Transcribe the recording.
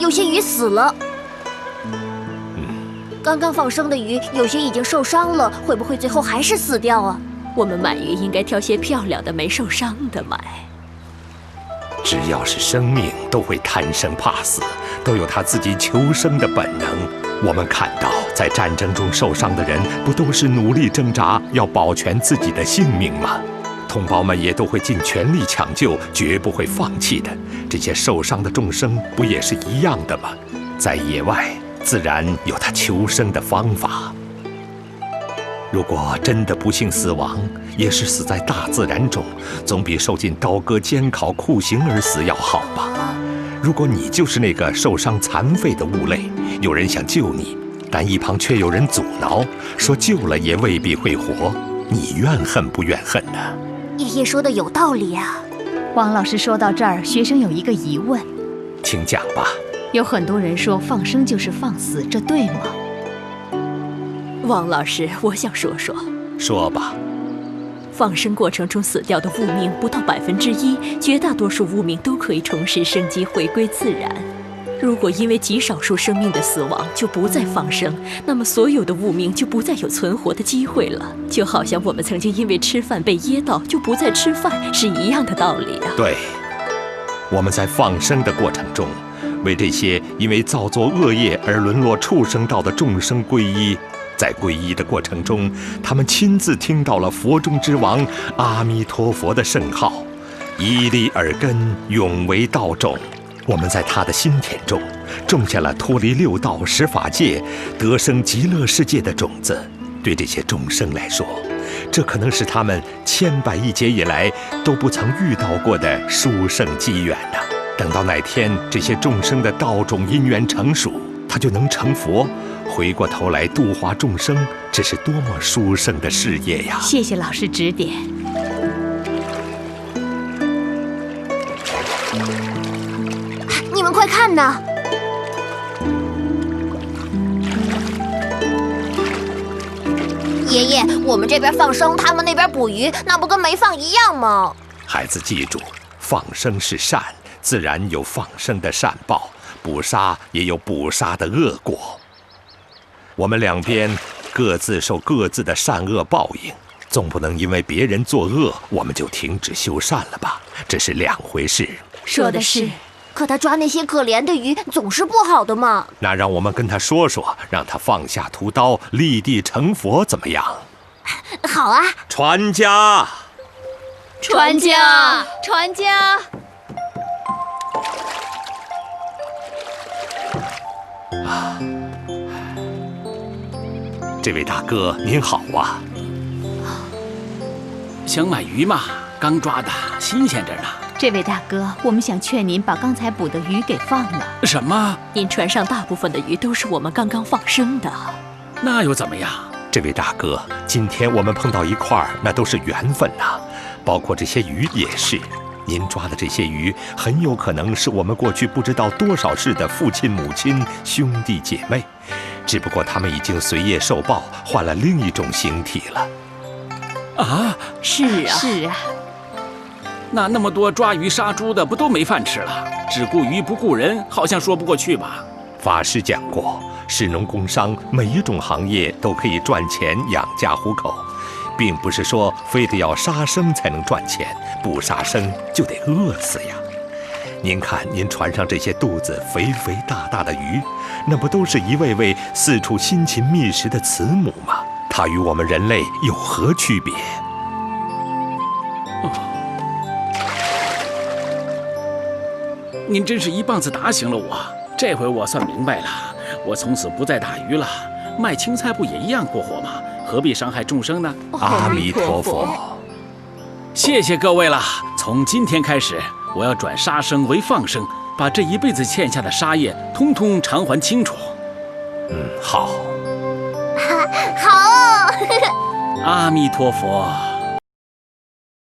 有些鱼死了。刚刚放生的鱼，有些已经受伤了，会不会最后还是死掉啊？我们买鱼应该挑些漂亮的、没受伤的买。只要是生命，都会贪生怕死，都有他自己求生的本能。我们看到，在战争中受伤的人，不都是努力挣扎，要保全自己的性命吗？同胞们也都会尽全力抢救，绝不会放弃的。这些受伤的众生，不也是一样的吗？在野外，自然有他求生的方法。如果真的不幸死亡，也是死在大自然中，总比受尽刀割、煎烤、酷刑而死要好吧？如果你就是那个受伤残废的物类，有人想救你，但一旁却有人阻挠，说救了也未必会活，你怨恨不怨恨呢？爷爷说的有道理啊。王老师说到这儿，学生有一个疑问，请讲吧。有很多人说放生就是放死，这对吗？王老师，我想说说。说吧。放生过程中死掉的物命不到1%，绝大多数物命都可以重拾生机，回归自然。如果因为极少数生命的死亡就不再放生，那么所有的物命就不再有存活的机会了。就好像我们曾经因为吃饭被噎到就不再吃饭是一样的道理啊。对，我们在放生的过程中，为这些因为造作恶业而沦落畜生道的众生皈依。在皈依的过程中，他们亲自听到了佛中之王阿弥陀佛的圣号，以利耳根，永为道种。我们在他的心田中种下了脱离六道十法界、得生极乐世界的种子。对这些众生来说，这可能是他们千百亿劫以来都不曾遇到过的殊胜机缘呐。等到哪天这些众生的道种因缘成熟，他就能成佛，回过头来度化众生，这是多么殊胜的事业呀！谢谢老师指点。你们快看呐！爷爷，我们这边放生，他们那边捕鱼，那不跟没放一样吗？孩子记住，放生是善，自然有放生的善报；捕杀也有捕杀的恶果。我们两边各自受各自的善恶报应，总不能因为别人作恶，我们就停止修善了吧？这是两回事。说的是。可他抓那些可怜的鱼总是不好的嘛。那让我们跟他说说，让他放下屠刀，立地成佛，怎么样？好啊！传家，传家，传家。啊，这位大哥您好啊！想买鱼嘛，刚抓的，新鲜着呢。这位大哥，我们想劝您把刚才捕的鱼给放了。什么？您船上大部分的鱼都是我们刚刚放生的。那又怎么样？这位大哥，今天我们碰到一块儿，那都是缘分呐，包括这些鱼也是。您抓的这些鱼，很有可能是我们过去不知道多少世的父亲、母亲、兄弟姐妹，只不过他们已经随业受报，换了另一种形体了。啊？是啊，是啊。那么多抓鱼杀猪的，不都没饭吃了？只顾鱼不顾人，好像说不过去吧？法师讲过，士农工商每一种行业都可以赚钱养家糊口，并不是说非得要杀生才能赚钱，不杀生就得饿死呀。您看您船上这些肚子肥肥大大的鱼，那不都是一位位四处辛勤觅食的慈母吗？它与我们人类有何区别？您真是一棒子打醒了我，这回我算明白了，我从此不再打鱼了，卖青菜不也一样过活吗？何必伤害众生呢？阿弥陀佛。谢谢各位了，从今天开始，我要转杀生为放生，把这一辈子欠下的杀业通通偿还清楚。好。好。阿弥陀佛。